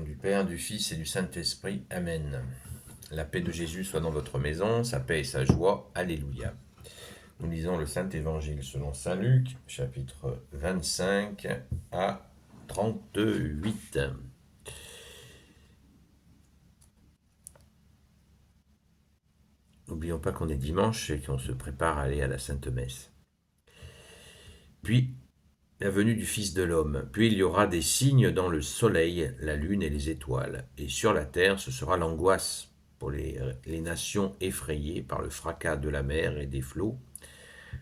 Du Père, du Fils et du Saint-Esprit. Amen. La paix de Jésus soit dans votre maison, sa paix et sa joie. Alléluia. Nous lisons le Saint-Évangile selon Saint Luc, chapitre 25 à 38. N'oublions pas qu'on est dimanche et qu'on se prépare à aller à la Sainte Messe. Puis, la venue du Fils de l'homme. Puis il y aura des signes dans le soleil, la lune et les étoiles. Et sur la terre, ce sera l'angoisse pour les nations effrayées par le fracas de la mer et des flots.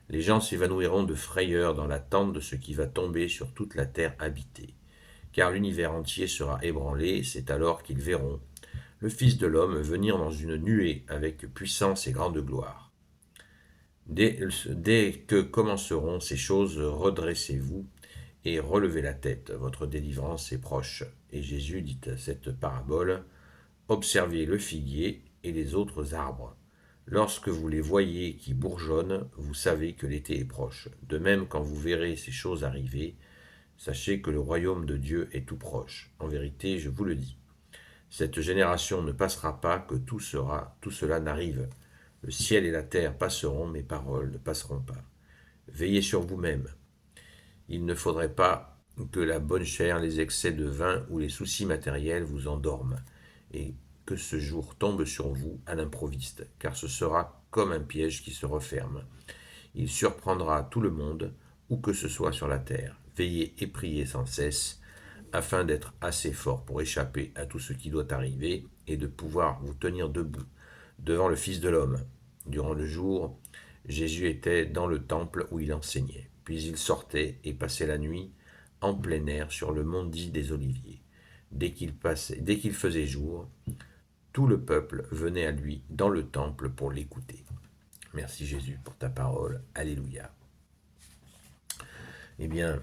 Les gens s'évanouiront de frayeur dans l'attente de ce qui va tomber sur toute la terre habitée. Car l'univers entier sera ébranlé, c'est alors qu'ils verront le Fils de l'homme venir dans une nuée avec puissance et grande gloire. Dès que commenceront ces choses, redressez-vous et relevez la tête, votre délivrance est proche. Et Jésus dit à cette parabole, observez le figuier et les autres arbres. Lorsque vous les voyez qui bourgeonnent, vous savez que l'été est proche. De même, quand vous verrez ces choses arriver, sachez que le royaume de Dieu est tout proche. En vérité, je vous le dis, cette génération ne passera pas que tout cela n'arrive. Le ciel et la terre passeront, mes paroles ne passeront pas. Veillez sur vous-même. Il ne faudrait pas que la bonne chair, les excès de vin ou les soucis matériels vous endorment, et que ce jour tombe sur vous à l'improviste, car ce sera comme un piège qui se referme. Il surprendra tout le monde, où que ce soit sur la terre. Veillez et priez sans cesse, afin d'être assez fort pour échapper à tout ce qui doit arriver et de pouvoir vous tenir debout devant le Fils de l'homme. Durant le jour, Jésus était dans le temple où il enseignait. Puis il sortait et passait la nuit en plein air sur le mont dit des Oliviers. Dès qu'il faisait jour, tout le peuple venait à lui dans le temple pour l'écouter. Merci Jésus pour ta parole. Alléluia. Eh bien,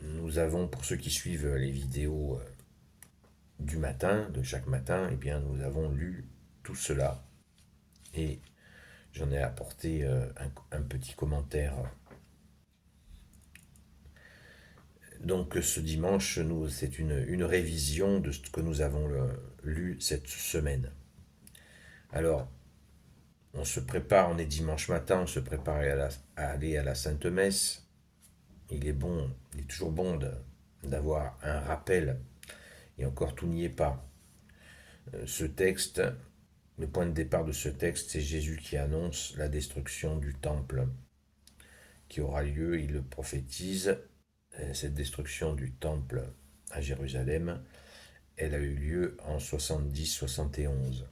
nous avons, pour ceux qui suivent les vidéos du matin, de chaque matin, eh bien, nous avons lu tout cela et j'en ai apporté un petit commentaire. Donc ce dimanche, c'est une révision de ce que nous avons lu cette semaine. Alors, on se prépare, on est dimanche matin, on se prépare à aller à la Sainte Messe. Il est toujours bon d'avoir un rappel, et encore tout n'y est pas. Ce texte, le point de départ de ce texte, c'est Jésus qui annonce la destruction du temple qui aura lieu, il le prophétise. Cette destruction du temple à Jérusalem, elle a eu lieu en 70-71.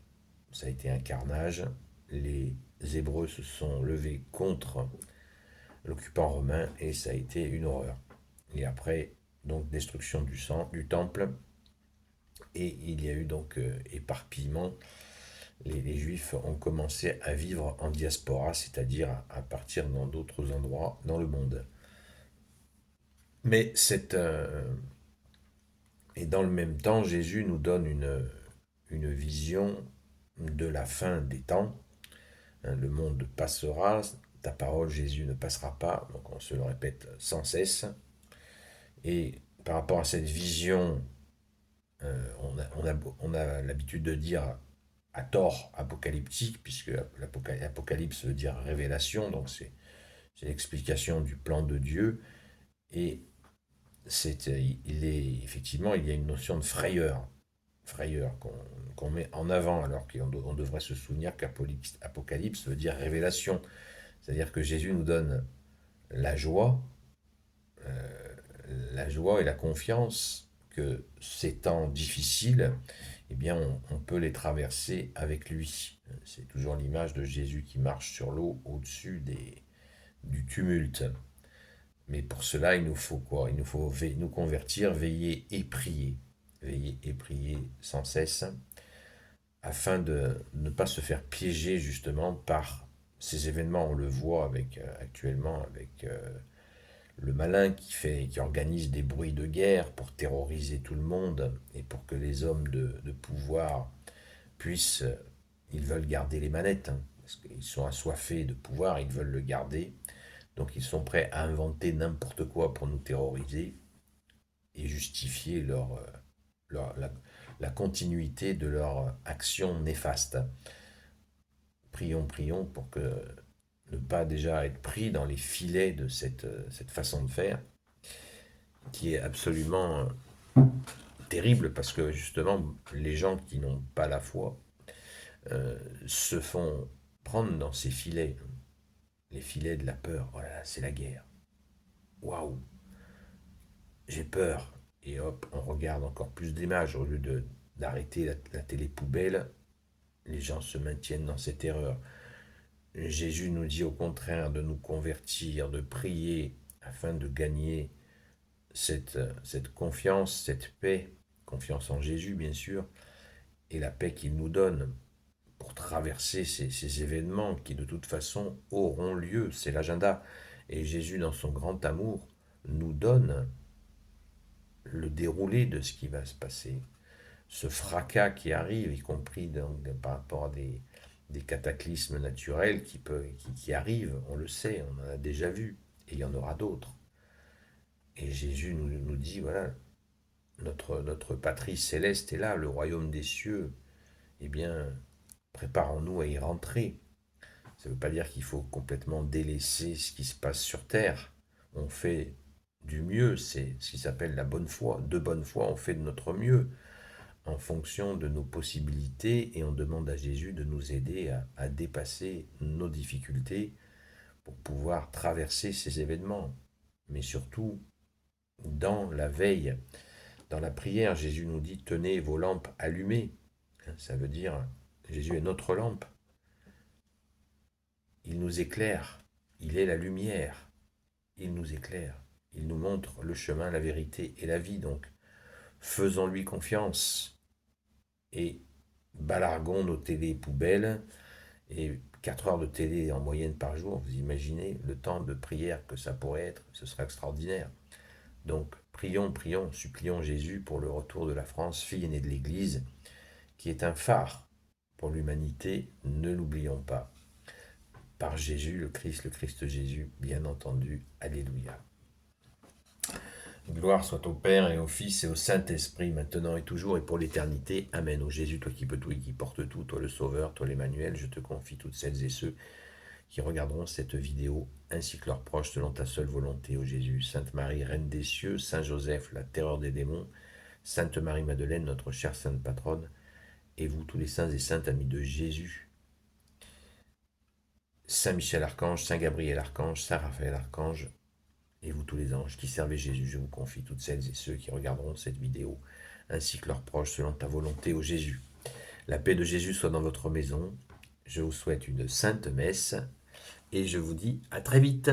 Ça a été un carnage. Les Hébreux se sont levés contre l'occupant romain et ça a été une horreur. Et après, donc, destruction du temple, et il y a eu donc éparpillement. Les Juifs ont commencé à vivre en diaspora, c'est-à-dire à partir dans d'autres endroits dans le monde. Mais et dans le même temps, Jésus nous donne une vision de la fin des temps. Le monde passera, ta parole, Jésus, ne passera pas. Donc on se le répète sans cesse. Et par rapport à cette vision, on a l'habitude de dire à tort apocalyptique, puisque l'apocalypse veut dire révélation, donc c'est l'explication du plan de Dieu. Et effectivement, il y a une notion de frayeur qu'on met en avant, alors qu'on devrait se souvenir qu'Apocalypse veut dire révélation. C'est-à-dire que Jésus nous donne la joie, et la confiance que ces temps difficiles, eh bien, on peut les traverser avec lui. C'est toujours l'image de Jésus qui marche sur l'eau au-dessus du tumulte. Mais pour cela, il nous faut quoi? Il nous faut nous convertir, veiller et prier. Veiller et prier sans cesse, afin de ne pas se faire piéger justement par ces événements. On le voit actuellement avec le malin qui organise des bruits de guerre pour terroriser tout le monde et pour que les hommes de pouvoir puissent, ils veulent garder les manettes, hein, parce qu'ils sont assoiffés de pouvoir, ils veulent le garder. Donc ils sont prêts à inventer n'importe quoi pour nous terroriser et justifier la continuité de leur action néfaste. Prions, prions pour que ne pas déjà être pris dans les filets de cette façon de faire, qui est absolument terrible parce que justement, les gens qui n'ont pas la foi se font prendre dans ces filets, les filets de la peur. Oh là là, c'est la guerre. Waouh, j'ai peur. Et hop, on regarde encore plus d'images au lieu d'arrêter la télé poubelle. Les gens se maintiennent dans cette erreur. Jésus nous dit au contraire de nous convertir, de prier afin de gagner cette confiance, cette paix, confiance en Jésus bien sûr, et la paix qu'il nous donne pour traverser ces événements qui de toute façon auront lieu, c'est l'agenda. Et Jésus, dans son grand amour, nous donne le déroulé de ce qui va se passer. Ce fracas qui arrive, y compris par rapport à des cataclysmes naturels qui arrivent, on le sait, on en a déjà vu, et il y en aura d'autres. Et Jésus nous dit, voilà, notre patrie céleste est là, le royaume des cieux, eh bien, préparons-nous à y rentrer. Ça ne veut pas dire qu'il faut complètement délaisser ce qui se passe sur Terre. On fait du mieux, c'est ce qui s'appelle la bonne foi. De bonne foi, on fait de notre mieux en fonction de nos possibilités et on demande à Jésus de nous aider à dépasser nos difficultés pour pouvoir traverser ces événements. Mais surtout, dans la veille, dans la prière, Jésus nous dit tenez vos lampes allumées. Ça veut dire Jésus est notre lampe. Il nous éclaire. Il est la lumière. Il nous éclaire. Il nous montre le chemin, la vérité et la vie. Donc, faisons-lui confiance et balarguons nos télés poubelles. Et 4 heures de télé en moyenne par jour, vous imaginez le temps de prière que ça pourrait être, ce serait extraordinaire. Donc, prions, prions, supplions Jésus pour le retour de la France, fille aînée de l'Église, qui est un phare pour l'humanité, ne l'oublions pas. Par Jésus, le Christ Jésus, bien entendu. Alléluia. Gloire soit au Père et au Fils et au Saint-Esprit, maintenant et toujours et pour l'éternité. Amen. Ô Jésus, toi qui peux tout et qui portes tout, toi le Sauveur, toi l'Emmanuel, je te confie toutes celles et ceux qui regarderont cette vidéo, ainsi que leurs proches, selon ta seule volonté, ô Jésus. Sainte Marie, Reine des cieux, Saint Joseph, la terreur des démons, Sainte Marie-Madeleine, notre chère Sainte Patronne, et vous, tous les saints et saintes amis de Jésus, Saint Michel Archange, Saint Gabriel Archange, Saint Raphaël Archange, et vous tous les anges qui servez Jésus, je vous confie toutes celles et ceux qui regarderont cette vidéo, ainsi que leurs proches, selon ta volonté, ô Jésus. La paix de Jésus soit dans votre maison. Je vous souhaite une sainte messe, et je vous dis à très vite.